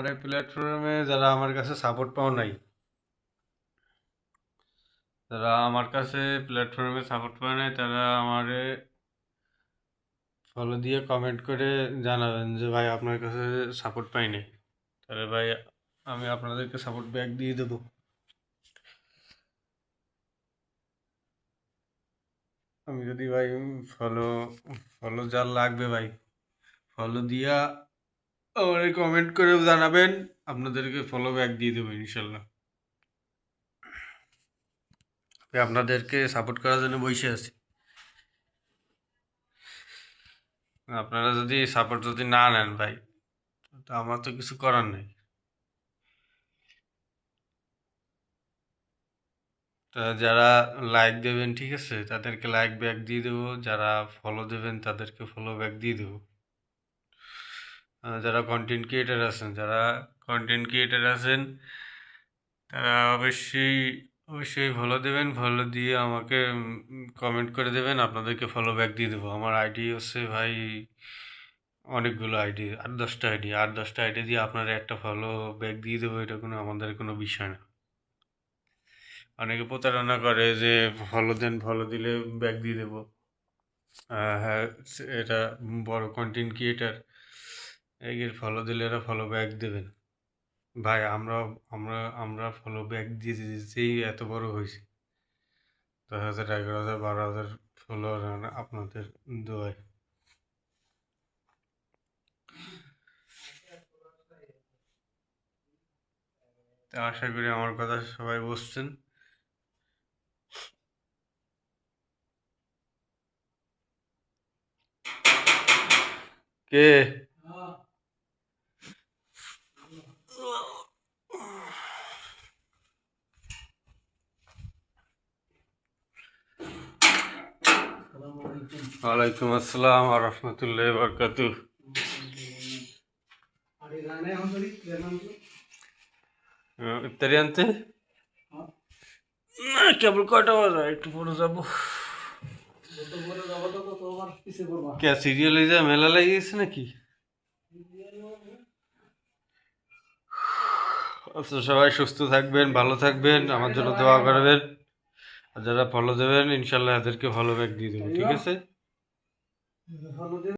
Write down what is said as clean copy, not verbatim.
আমার এই প্ল্যাটফর্মে যারা আমার কাছে সাপোর্ট পাও নাই, যারা আমার কাছে প্ল্যাটফর্মে সাপোর্ট পায় নাই, তারা আমারে ফলো দিয়ে কমেন্ট করে জানাবেন যে ভাই আপনার কাছে সাপোর্ট পাই নাই। তাহলে ভাই আমি আপনাদেরকে সাপোর্ট ব্যাক দিয়ে দেবো। আমি যদি ভাই ফলো ফলো যার লাগবে ভাই ফলো দিয়া আমারে কমেন্ট করে জানাবেন, আপনাদেরকে ফলো ব্যাক দিয়ে দেবো ইনশাল্লাহ। আমি আপনাদেরকে সাপোর্ট করার জন্য বসে আছি। আপনারা যদি সাপোর্ট যদি না নেন ভাই, তো আমার তো কিছু করার নেই। তা যারা লাইক দেবেন ঠিক আছে, তাদেরকে লাইক ব্যাক দিয়ে দেবো, যারা ফলো দেবেন তাদেরকে ফলো ব্যাক দিয়ে দেবো। যারা কন্টেন্ট ক্রিয়েটার আছেন তারা অবশ্যই অবশ্যই ফলো দেবেন, ফলো দিয়ে আমাকে কমেন্ট করে দেবেন, আপনাদেরকে ফলো ব্যাক দিয়ে দেবো। আমার আইডি হচ্ছে ভাই অনেকগুলো আইডি, 8-10টা আইডি, 8-10টা আইডি দিয়ে আপনারা একটা ফলো ব্যাক দিয়ে দেবো, এটা কোনো আমাদের কোনো বিষয় না। অনেকে প্রতারণা করে যে ফলো দেন, ফলো দিলে ব্যাক দিয়ে দেবো। হ্যাঁ, এটা বড় কন্টেন্ট ক্রিয়েটার, এর ফলো দিলে এরা ফলো ব্যাক দেবেন। ভাই আমরা আমরা ফলো ব্যাক দিয়ে দিতেই এত বড় হয়েছি। 10,000, 11,000, 12,000 ফলোয়ার আপনাদের দোয়ায়। তা আশা করি আমার কথা সবাই বুঝছেন। কে ওয়ালাইকুম আসসালাম ওয়া রাহমাতুল্লাহি ওয়া বারাকাতুহু। ইফতারি আনতে না, কেবল কয়টা বাজে, একটু পরে যাবো। কে সিরিয়ালে যা মেলা লেগেছে নাকি? আচ্ছা, সবাই সুস্থ থাকবেন, ভালো থাকবেন, আমার জন্য দোয়া করবেন। আর যারা ফলো দেবেন ইনশাল্লাহ এদেরকে ফলো ব্যাক দিয়ে দেবো, ঠিক আছে?